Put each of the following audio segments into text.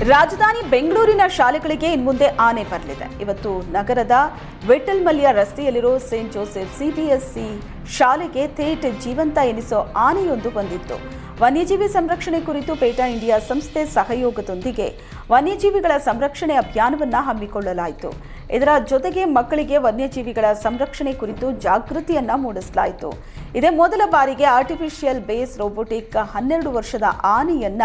ರಾಜಧಾನಿ ಬೆಂಗಳೂರಿನ ಶಾಲೆಗಳಿಗೆ ಇನ್ಮುಂದೆ ಆನೆ ಬರಲಿದೆ. ಇವತ್ತು ನಗರದ ವಿಠಲ್ ಮಲ್ಯ ರಸ್ತೆಯಲ್ಲಿರೋ ಸೇಂಟ್ ಜೋಸೆಫ್ ಸಿಬಿಎಸ್ಇ ಶಾಲೆಗೆ ಥೇಟ್ ಜೀವಂತ ಎನಿಸೋ ಆನೆಯೊಂದು ಬಂದಿತ್ತು. ವನ್ಯಜೀವಿ ಸಂರಕ್ಷಣೆ ಕುರಿತು ಪೇಟಾ ಇಂಡಿಯಾ ಸಂಸ್ಥೆ ಸಹಯೋಗದೊಂದಿಗೆ ವನ್ಯಜೀವಿಗಳ ಸಂರಕ್ಷಣೆ ಅಭಿಯಾನವನ್ನು ಹಮ್ಮಿಕೊಳ್ಳಲಾಯಿತು. ಇದರ ಜೊತೆಗೆ ಮಕ್ಕಳಿಗೆ ವನ್ಯಜೀವಿಗಳ ಸಂರಕ್ಷಣೆ ಕುರಿತು ಜಾಗೃತಿಯನ್ನ ಮೂಡಿಸಲಾಯಿತು. ಇದೇ ಮೊದಲ ಬಾರಿಗೆ ಆರ್ಟಿಫಿಷಿಯಲ್ ಬೇಸ್ ರೋಬೋಟಿಕ್ 12 ವರ್ಷದ ಆನೆಯನ್ನ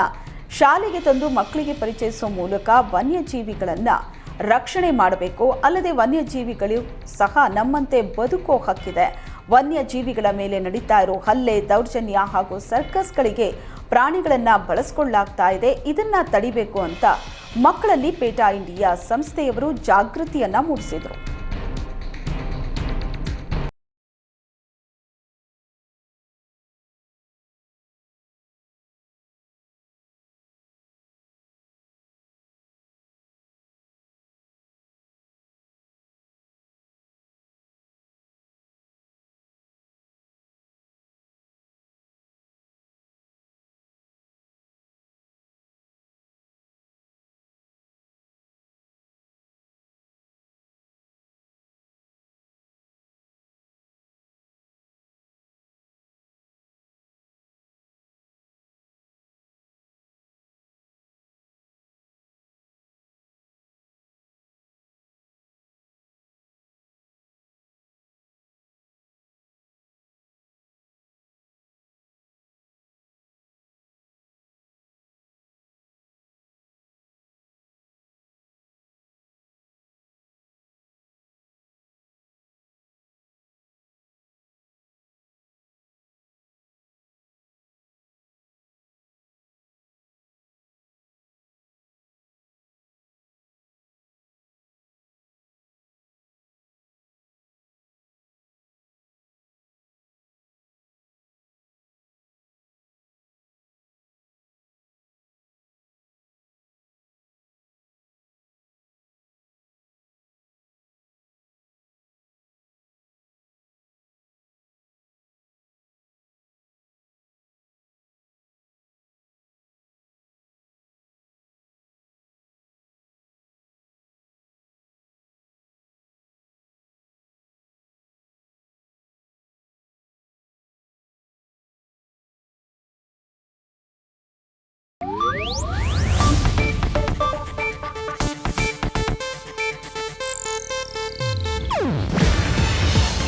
ಶಾಲೆಗೆ ತಂದು ಮಕ್ಕಳಿಗೆ ಪರಿಚಯಿಸುವ ಮೂಲಕ ವನ್ಯಜೀವಿಗಳನ್ನ ರಕ್ಷಣೆ ಮಾಡಬೇಕು. ಅಲ್ಲದೆ ವನ್ಯಜೀವಿಗಳು ಸಹ ನಮ್ಮಂತೆ ಬದುಕೋ ಹಕ್ಕಿದೆ. ವನ್ಯಜೀವಿಗಳ ಮೇಲೆ ನಡೀತಾ ಇರೋ ಹಲ್ಲೆ, ದೌರ್ಜನ್ಯ ಹಾಗೂ ಸರ್ಕಸ್ಗಳಿಗೆ ಪ್ರಾಣಿಗಳನ್ನ ಬಳಸಿಕೊಳ್ಳಲಾಗ್ತಾ ಇದೆ. ಇದನ್ನ ತಡಿಬೇಕು ಅಂತ ಮಕ್ಕಳಲ್ಲಿ ಪೇಟಾ ಇಂಡಿಯಾ ಸಂಸ್ಥೆಯವರು ಜಾಗೃತಿಯನ್ನ ಮೂಡಿಸಿದರು.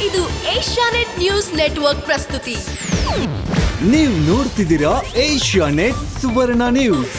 ಇದು ಏಷ್ಯಾನೆಟ್ ನ್ಯೂಸ್ ನೆಟ್ವರ್ಕ್ ಪ್ರಸ್ತುತಿ. ನೀವು ನೋಡ್ತಿದ್ದೀರಾ ಏಷ್ಯಾನೆಟ್ ಸುವರ್ಣ ನ್ಯೂಸ್.